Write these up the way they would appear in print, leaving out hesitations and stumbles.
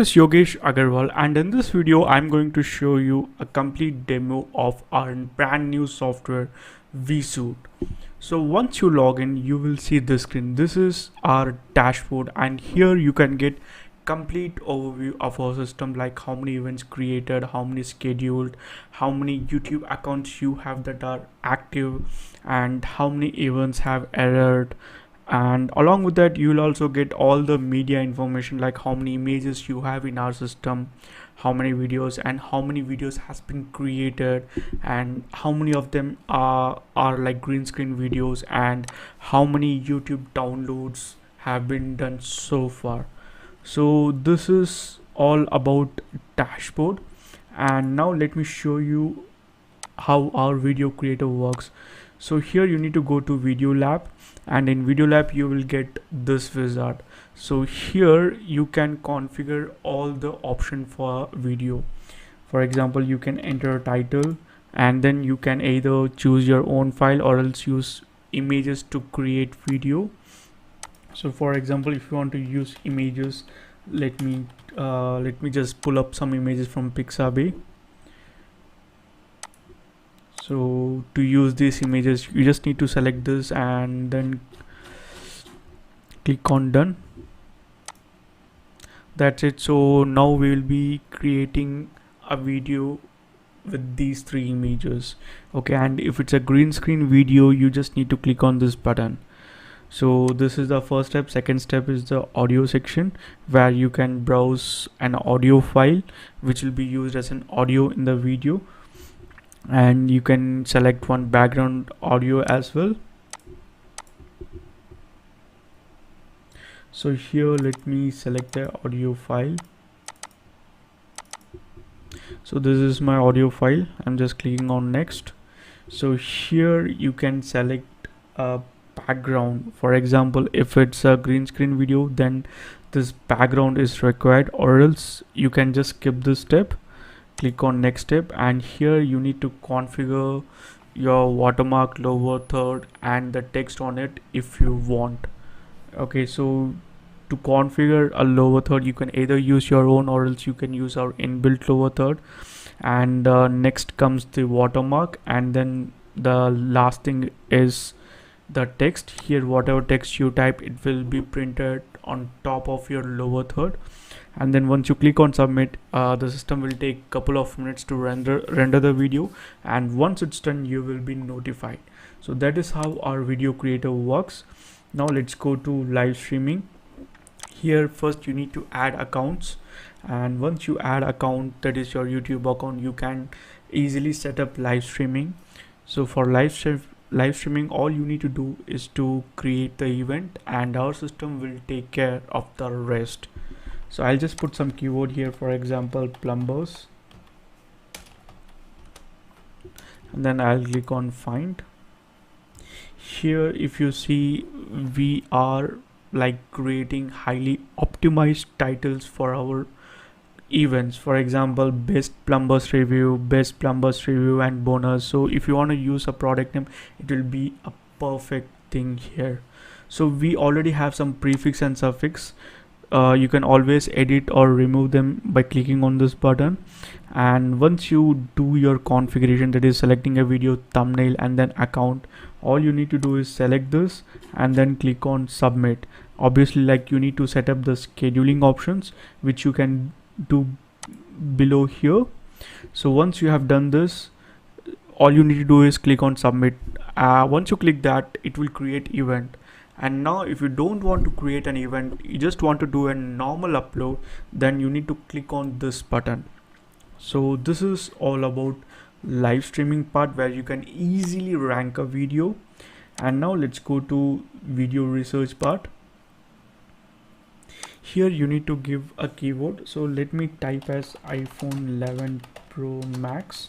This is Yogesh Agarwal, and in this video I'm going to show you a complete demo of our brand new software vSuite. So once you log in, you will see this screen. This is our dashboard, and here you can get complete overview of our system, like how many events created, how many scheduled, how many YouTube accounts you have that are active, and how many events have errored. And along with that, you will also get all the media information, like how many images you have in our system, how many videos, and how many videos has been created, and how many of them are like green screen videos, and how many YouTube downloads have been done so far. So this is all about dashboard, and now let me show you how our video creator works. So here you need to go to video lab, and in video lab you will get this wizard. So here you can configure all the option for video. For example, you can enter a title, and then you can either choose your own file or else use images to create video. So for example, if you want to use images, let me just pull up some images from Pixabay. So to use these images, you just need to select this and then click on done. That's it. So now we will be creating a video with these three images. Okay, and if it's a green screen video, you just need to click on this button. So this is the first step. Second step is the audio section, where you can browse an audio file which will be used as an audio in the video, and you can select one background audio as well. So here let me select the audio file. So this is my audio file. I'm just clicking on next. So here you can select a background. For example, if it's a green screen video, then this background is required, or else you can just skip this step. Click on next step, and here you need to configure your watermark, lower third, and the text on it if you want. Okay, so to configure a lower third, you can either use your own or else you can use our inbuilt lower third. And next comes the watermark, and then the last thing is the text. Here whatever text you type, it will be printed on top of your lower third. And then once you click on submit, the system will take a couple of minutes to render the video, and once it's done, you will be notified. So that is how our video creator works. Now let's go to live streaming. Here first you need to add accounts, and once you add account, that is your YouTube account, you can easily set up live streaming. So for live streaming, all you need to do is to create the event, and our system will take care of the rest. So I'll just put some keyword here, for example plumbers, and then I'll click on find. Here if you see, we are like creating highly optimized titles for our events. For example, best plumbers review, and bonus. So if you want to use a product name, it will be a perfect thing here. So we already have some prefix and suffix. You can always edit or remove them by clicking on this button. And once you do your configuration, that is selecting a video thumbnail and then account, all you need to do is select this and then click on submit. Obviously, like, you need to set up the scheduling options, which you can do below here. So once you have done this, all you need to do is click on submit. Once you click that, it will create event. And now if you don't want to create an event, you just want to do a normal upload, then you need to click on this button. So this is all about live streaming part, where you can easily rank a video. And now let's go to video research part. Here you need to give a keyword. So let me type as iPhone 11 Pro Max.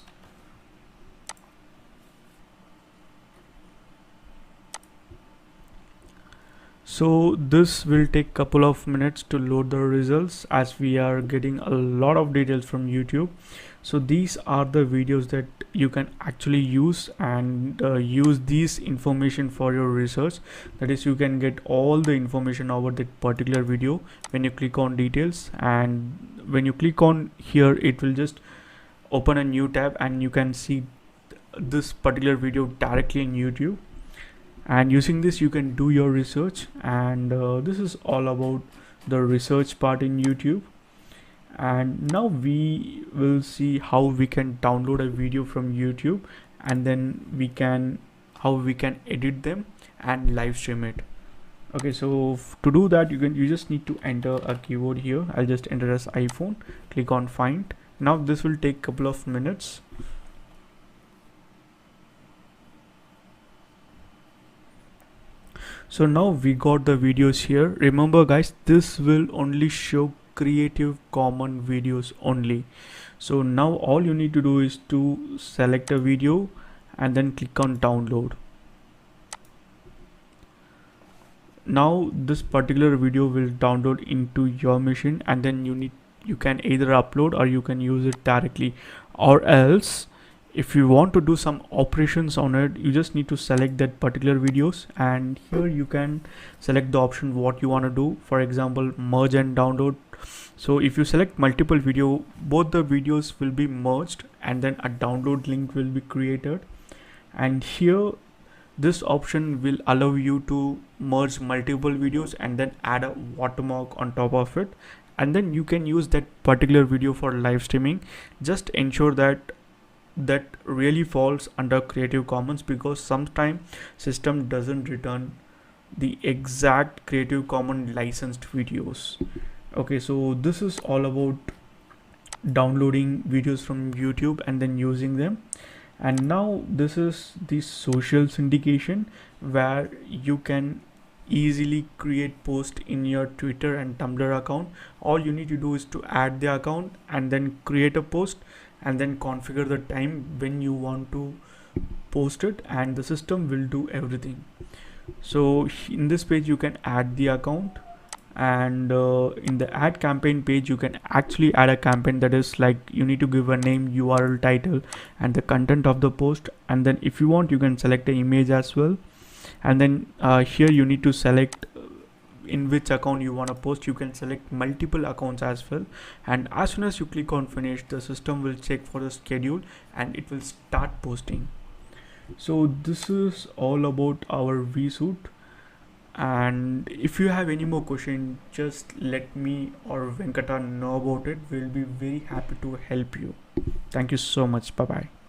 So this will take couple of minutes to load the results as we are getting a lot of details from YouTube. So these are the videos that you can actually use and use these information for your research. That is, you can get all the information over that particular video when you click on details, and when you click on here it will just open a new tab and you can see this particular video directly in YouTube, and using this you can do your research. And this is all about the research part in YouTube. And now we will see how we can download a video from YouTube, and then how we can edit them and live stream it. Okay, so to do that you just need to enter a keyword here. I'll just enter as iPhone, click on find. Now this will take a couple of minutes. So now we got the videos here. Remember guys, this will only show Creative Commons videos only. So now all you need to do is to select a video and then click on download. Now this particular video will download into your machine, and then you can either upload or you can use it directly, or else if you want to do some operations on it, you just need to select that particular videos, and here you can select the option what you want to do. For example, merge and download. So if you select multiple video, both the videos will be merged and then a download link will be created. And here this option will allow you to merge multiple videos and then add a watermark on top of it, and then you can use that particular video for live streaming. Just ensure that really falls under Creative Commons, because sometimes system doesn't return the exact Creative Commons licensed videos. Okay, so this is all about downloading videos from YouTube and then using them. And now this is the social syndication, where you can easily create post in your Twitter and Tumblr account. All you need to do is to add the account and then create a post, and then configure the time when you want to post it, and the system will do everything. So in this page you can add the account, and in the add campaign page you can actually add a campaign. That is like, you need to give a name, URL, title, and the content of the post, and then if you want you can select an image as well. And then here you need to select in which account you want to post. You can select multiple accounts as well, and as soon as you click on finish, the system will check for the schedule and it will start posting. So this is all about our vSuite, and if you have any more question, just let me or Venkata know about it. We'll be very happy to help you. Thank you so much. Bye bye.